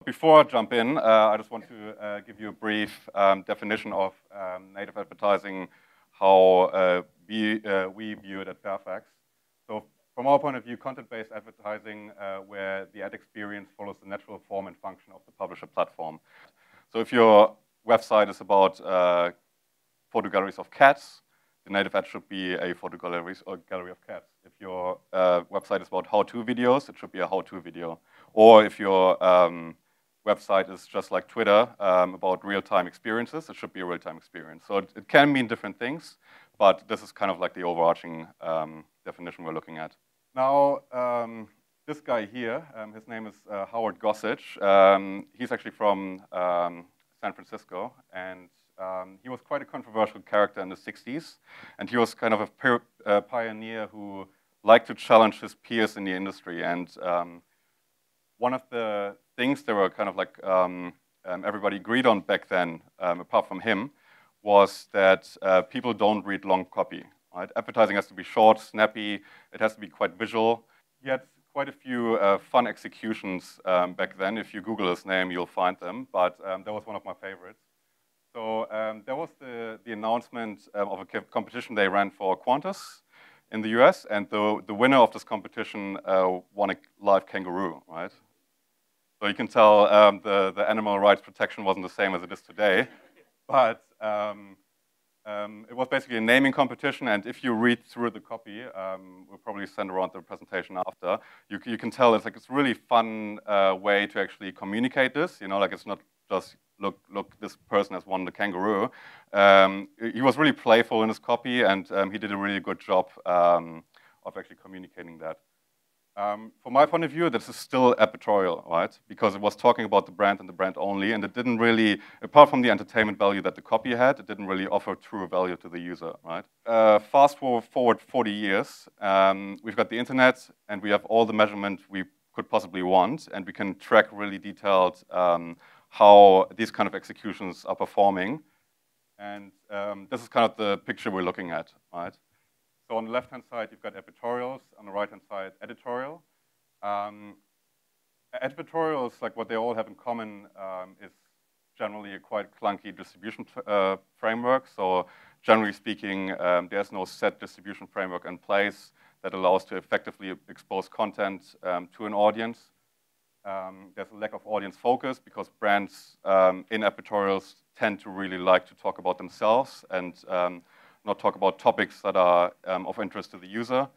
Before I jump in, I just want to give you a brief definition of native advertising, how we view it at Fairfax. So from our point of view, content-based advertising, where the ad experience follows the natural form and function of the publisher platform. So if your website is about photo galleries of cats, the native ad should be a photo gallery or gallery of cats. If your website is about how-to videos, it should be a how-to video. Or if your website is just like Twitter, about real-time experiences, it should be a real-time experience. So it can mean different things, but this is kind of like the overarching definition we're looking at. Now, this guy here, his name is Howard Gossage. He's actually from San Francisco, and he was quite a controversial character in the 60s, and he was kind of a pioneer who liked to challenge his peers in the industry. And one of the things that were kind of like everybody agreed on back then, apart from him, was that people don't read long copy. Right? Advertising has to be short, snappy, it has to be quite visual. He had quite a few fun executions back then. If you Google his name, you'll find them, but that was one of my favorites. So there was the announcement of a competition they ran for Qantas in the US, and the winner of this competition won a live kangaroo, right? So you can tell the animal rights protection wasn't the same as it is today, but it was basically a naming competition, and if you read through the copy, we'll probably send around the presentation after, you can tell it's a really fun way to actually communicate this, you know, like it's not just, look, this person has won the kangaroo. He was really playful in his copy, and he did a really good job of actually communicating that. From my point of view, this is still advertorial, right? Because it was talking about the brand and the brand only, and it didn't really, apart from the entertainment value that the copy had, it didn't really offer true value to the user, right? Fast forward 40 years, we've got the internet, and we have all the measurement we could possibly want, and we can track really detailed how these kind of executions are performing. And this is kind of the picture we're looking at, right? So on the left-hand side, you've got advertorials. On the right-hand side, editorial. Advertorials, like what they all have in common, is generally a quite clunky distribution framework. So generally speaking, there's no set distribution framework in place that allows to effectively expose content to an audience. There's a lack of audience focus because brands in advertorials tend to really like to talk about themselves and not talk about topics that are of interest to the user.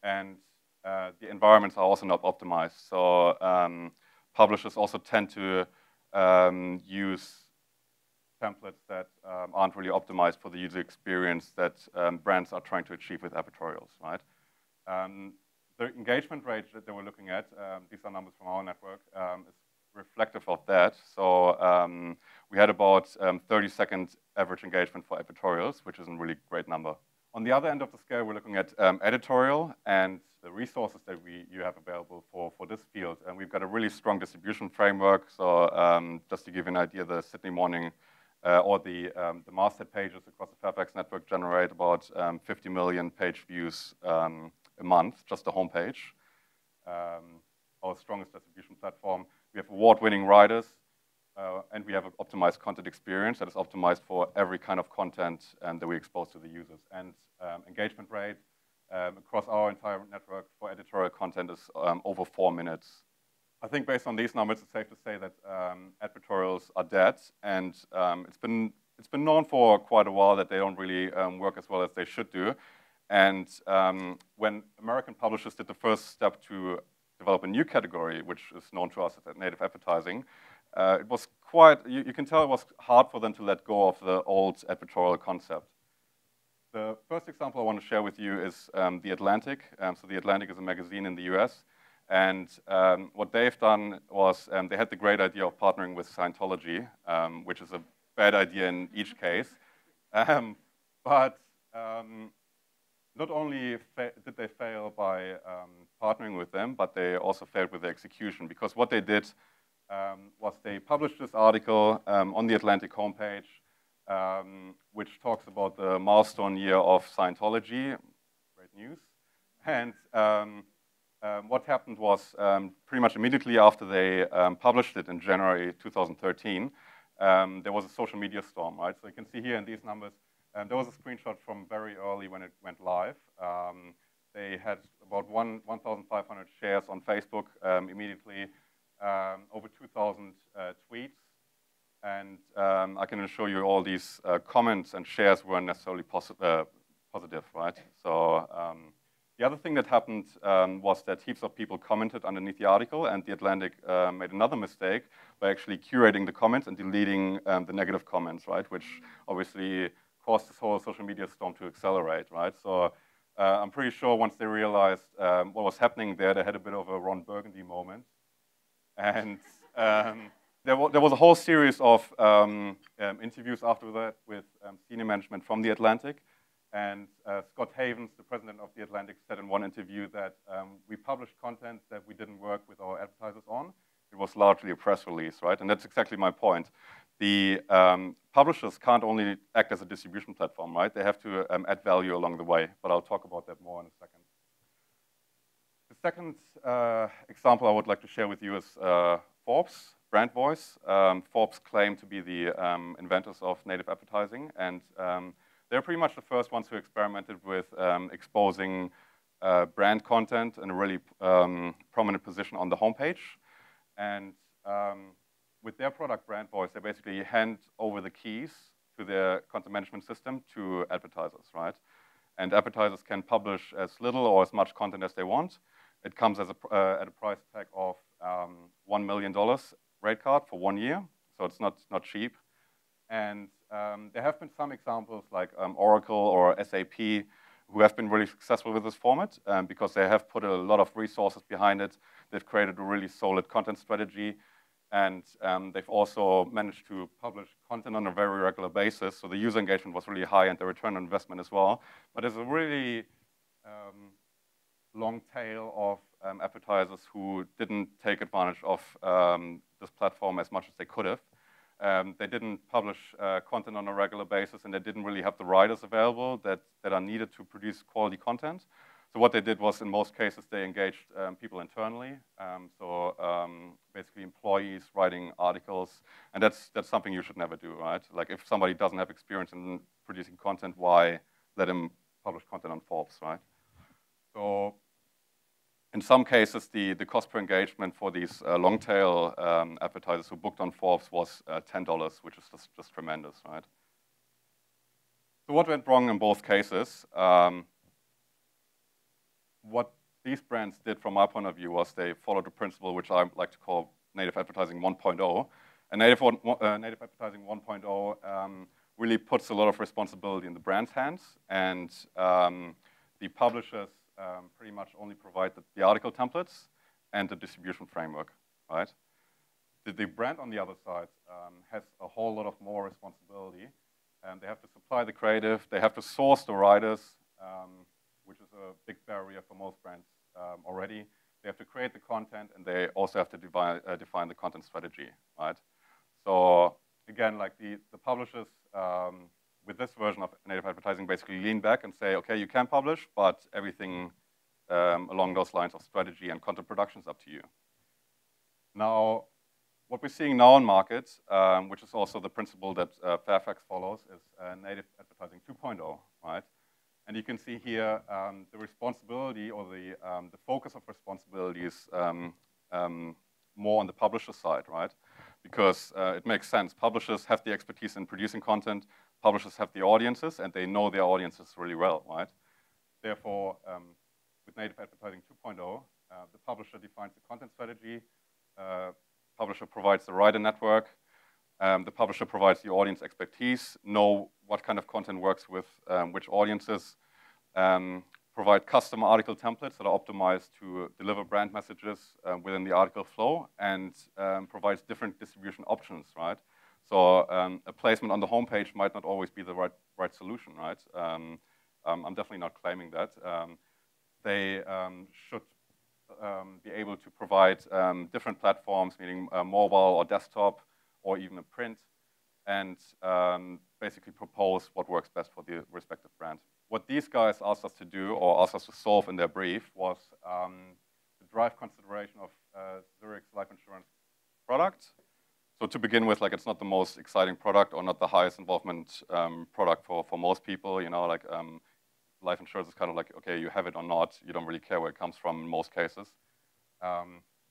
And the environments are also not optimized. So publishers also tend to use templates that aren't really optimized for the user experience that brands are trying to achieve with advertorials, right? The engagement rate that we're looking at, these are numbers from our network, is reflective of that. So we had about 30-second average engagement for advertorials, which is a really great number. On the other end of the scale, we're looking at editorial and the resources that you have available for this field. And we've got a really strong distribution framework. So just to give you an idea, the Sydney Morning or the masthead pages across the Fairfax network generate about 50 million page views a month, just the homepage. Our strongest distribution platform. We have award-winning writers, and we have an optimized content experience that is optimized for every kind of content that we expose to the users. And engagement rate across our entire network for editorial content is over 4 minutes. I think based on these numbers, it's safe to say that advertorials are dead, and it's been known for quite a while that they don't really work as well as they should do. And when American publishers did the first step to develop a new category, which is known to us as native advertising, it was quite, you can tell it was hard for them to let go of the old advertorial concept. The first example I want to share with you is The Atlantic. So The Atlantic is a magazine in the US. And what they've done was they had the great idea of partnering with Scientology, which is a bad idea in each case. But not only did they fail by partnering with them, but they also failed with the execution, because what they did was they published this article on the Atlantic homepage, which talks about the milestone year of Scientology, great news, and what happened was pretty much immediately after they published it in January 2013, there was a social media storm, right? So you can see here in these numbers, there was a screenshot from very early when it went live. They had about 1,500 shares on Facebook immediately, over 2,000 tweets, and I can show you all these comments and shares weren't necessarily positive, right? So the other thing that happened was that heaps of people commented underneath the article, and The Atlantic made another mistake by actually curating the comments and deleting the negative comments, right? Which obviously caused this whole social media storm to accelerate, right? So I'm pretty sure once they realized what was happening there, they had a bit of a Ron Burgundy moment. And there was a whole series of interviews after that with senior management from The Atlantic. And Scott Havens, the president of The Atlantic, said in one interview that we published content that we didn't work with our advertisers on. It was largely a press release, right? And that's exactly my point. The publishers can't only act as a distribution platform, right? They have to add value along the way, but I'll talk about that more in a second. The second example I would like to share with you is Forbes, Brand Voice. Forbes claim to be the inventors of native advertising, and they're pretty much the first ones who experimented with exposing brand content in a really prominent position on the homepage. And with their product Brand Voice, they basically hand over the keys to their content management system to advertisers, right? And advertisers can publish as little or as much content as they want. It comes as at a price tag of $1 million rate card for 1 year, so it's not cheap. And there have been some examples like Oracle or SAP who have been really successful with this format because they have put a lot of resources behind it. They've created a really solid content strategy, and they've also managed to publish content on a very regular basis. So the user engagement was really high and the return on investment as well. But there's a really long tail of advertisers who didn't take advantage of this platform as much as they could have. They didn't publish content on a regular basis, and they didn't really have the writers available that are needed to produce quality content. So what they did was, in most cases, they engaged people internally. Basically employees writing articles, and that's something you should never do, right? Like if somebody doesn't have experience in producing content, why let him publish content on Forbes, right? So in some cases, the cost per engagement for these long tail advertisers who booked on Forbes was $10, which is just tremendous, right? So what went wrong in both cases? What these brands did from my point of view was they followed a principle which I like to call native advertising 1.0. And native advertising 1.0 really puts a lot of responsibility in the brand's hands, and the publishers pretty much only provide the article templates and the distribution framework, right? The brand on the other side has a whole lot of more responsibility, and they have to supply the creative, they have to source the writers, which is a big barrier for most brands already. They have to create the content, and they also have to define the content strategy, right? So again, like the publishers with this version of native advertising basically lean back and say, okay, you can publish, but everything along those lines of strategy and content production is up to you. Now, what we're seeing now in markets, which is also the principle that Fairfax follows, is native advertising 2.0, right? And you can see here the responsibility or the focus of responsibility is more on the publisher side, right? Because it makes sense. Publishers have the expertise in producing content. Publishers have the audiences, and they know their audiences really well, right? Therefore, with native advertising 2.0, the publisher defines the content strategy. Publisher provides the writer network. The publisher provides the audience expertise, know what kind of content works with which audiences, provide custom article templates that are optimized to deliver brand messages within the article flow, and provides different distribution options, right? So a placement on the homepage might not always be the right solution, right? I'm definitely not claiming that. They should be able to provide different platforms, meaning mobile or desktop, or even a print, and basically propose what works best for the respective brand. What these guys asked us to do, or asked us to solve in their brief, was drive consideration of Zurich's life insurance product. So to begin with, like, it's not the most exciting product or not the highest involvement product for most people. You know, like life insurance is kind of like, okay, you have it or not. You don't really care where it comes from in most cases.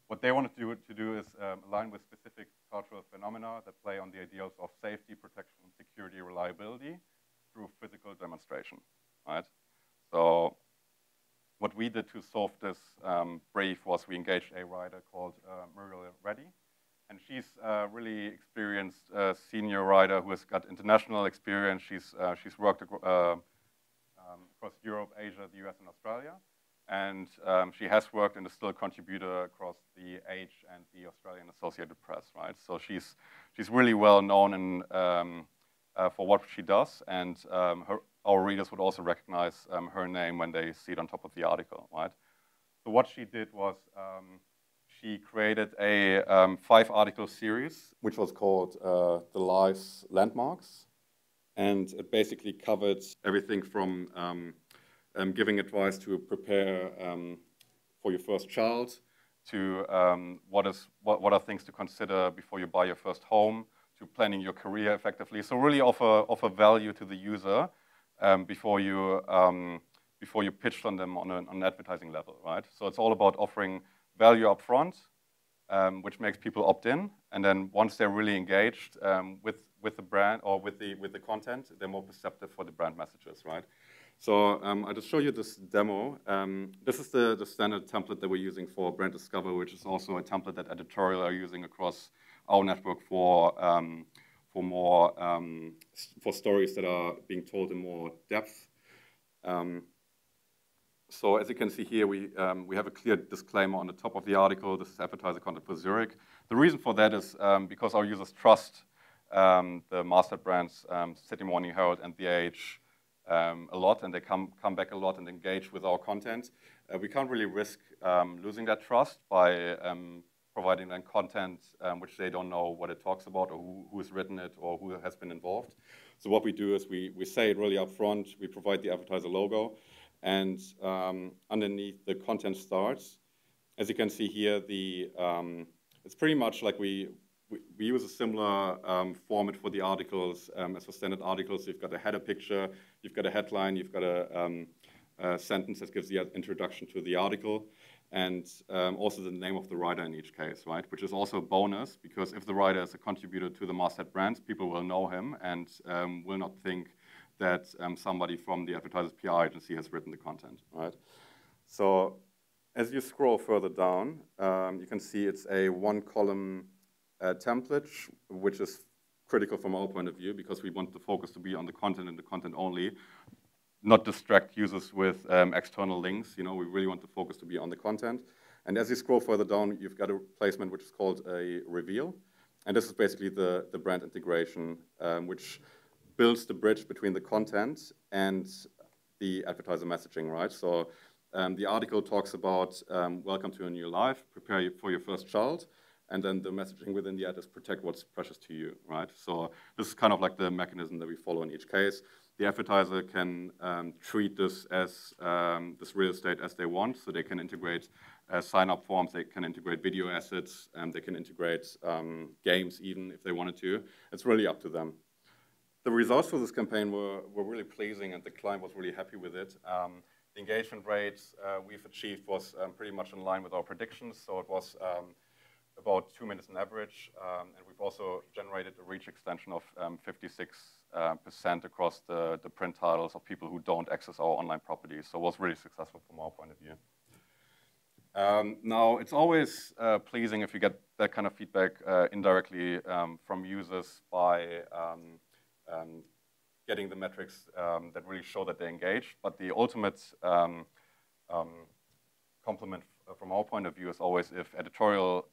What they wanted to do is align with specific cultural phenomena that play on the ideals of safety, protection, security, reliability through physical demonstration, right? So what we did to solve this brief was we engaged a writer called Muriel Reddy. And she's a really experienced senior writer who has got international experience. She's worked across Europe, Asia, the US, and Australia. And she has worked and is still a contributor across the Age and the Australian Associated Press, right? So she's really well known in, for what she does, and our readers would also recognize her name when they see it on top of the article, right? So what she did was she created a 5-article series, which was called The Life's Landmarks, and it basically covered everything from giving advice to prepare for your first child, to what are things to consider before you buy your first home, to planning your career effectively. So really offer value to the user before you pitch on them on an advertising level, right? So it's all about offering value up front, which makes people opt in, and then once they're really engaged with the brand or with the content, they're more perceptive for the brand messages, right? So I'll just show you this demo. This is the standard template that we're using for brand discovery, which is also a template that Advertorial are using across our network for stories that are being told in more depth. So as you can see here, we have a clear disclaimer on the top of the article. This is advertiser content for Zurich. The reason for that is because our users trust the masthead brands, City Morning Herald and The Age, a lot, and they come back a lot and engage with our content. We can't really risk losing that trust by providing them content which they don't know what it talks about or who has written it or who has been involved. So what we do is we say it really up front, we provide the advertiser logo, and underneath the content starts. As you can see here, it's pretty much like we use a similar format for the articles as for standard articles. You've got a header picture, you've got a headline, you've got a sentence that gives the introduction to the article, and also the name of the writer in each case, right? Which is also a bonus, because if the writer is a contributor to the masthead brands, people will know him and will not think that somebody from the advertiser's PR agency has written the content, right? So as you scroll further down, you can see it's a 1-column template, which is critical from our point of view, because we want the focus to be on the content and the content only, not distract users with external links. You know, we really want the focus to be on the content. And as you scroll further down, you've got a placement which is called a reveal. And this is basically the brand integration, which builds the bridge between the content and the advertiser messaging, right? So the article talks about welcome to a new life, prepare for your first child, and then the messaging within the ad is protect what's precious to you, right? So this is kind of like the mechanism that we follow in each case. The advertiser can treat this as this real estate as they want, so they can integrate sign-up forms, they can integrate video assets, and they can integrate games even if they wanted to. It's really up to them. The results for this campaign were really pleasing, and the client was really happy with it. The engagement rate we've achieved was pretty much in line with our predictions, so it was about 2 minutes on average, and we've also generated a reach extension of 56% across the print titles of people who don't access our online properties, so it was really successful from our point of view. Now, it's always pleasing if you get that kind of feedback indirectly from users by getting the metrics that really show that they're engaged, but the ultimate compliment from our point of view is always if Advertorial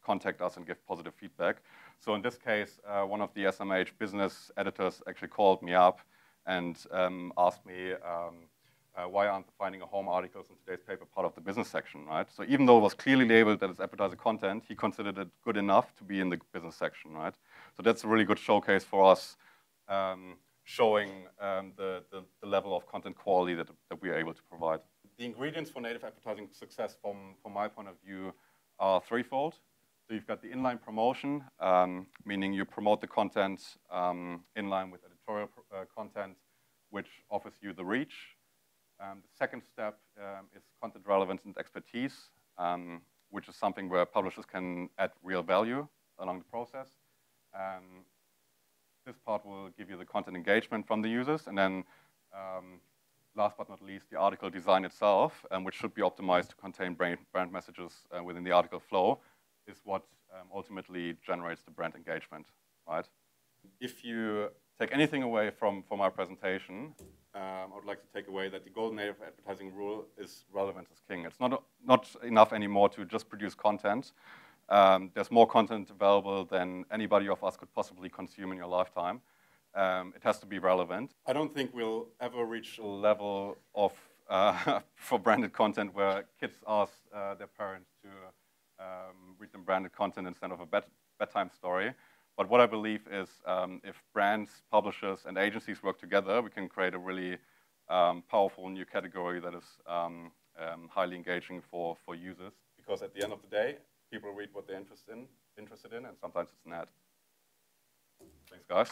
contact us and give positive feedback. So in this case, one of the SMH business editors actually called me up and asked me why aren't the Finding a Home articles in today's paper part of the business section, right? So even though it was clearly labeled that it's advertiser content, he considered it good enough to be in the business section, right? So that's a really good showcase for us, showing the level of content quality that we are able to provide. The ingredients for native advertising success from my point of view are threefold. So you've got the inline promotion, meaning you promote the content in line with editorial content, which offers you the reach. The second step is content relevance and expertise, which is something where publishers can add real value along the process. This part will give you the content engagement from the users, and then last but not least, the article design itself, which should be optimized to contain brand messages within the article flow, is what ultimately generates the brand engagement, right? If you take anything away from our presentation, I would like to take away that the golden native advertising rule is relevance is king. It's not enough anymore to just produce content. There's more content available than anybody of us could possibly consume in your lifetime. It has to be relevant. I don't think we'll ever reach a level of for branded content where kids ask their parents to read them branded content instead of a bedtime story. But what I believe is if brands, publishers, and agencies work together, we can create a really powerful new category that is highly engaging for users. Because at the end of the day, people read what they're interested in, and sometimes it's an ad. Thanks, guys.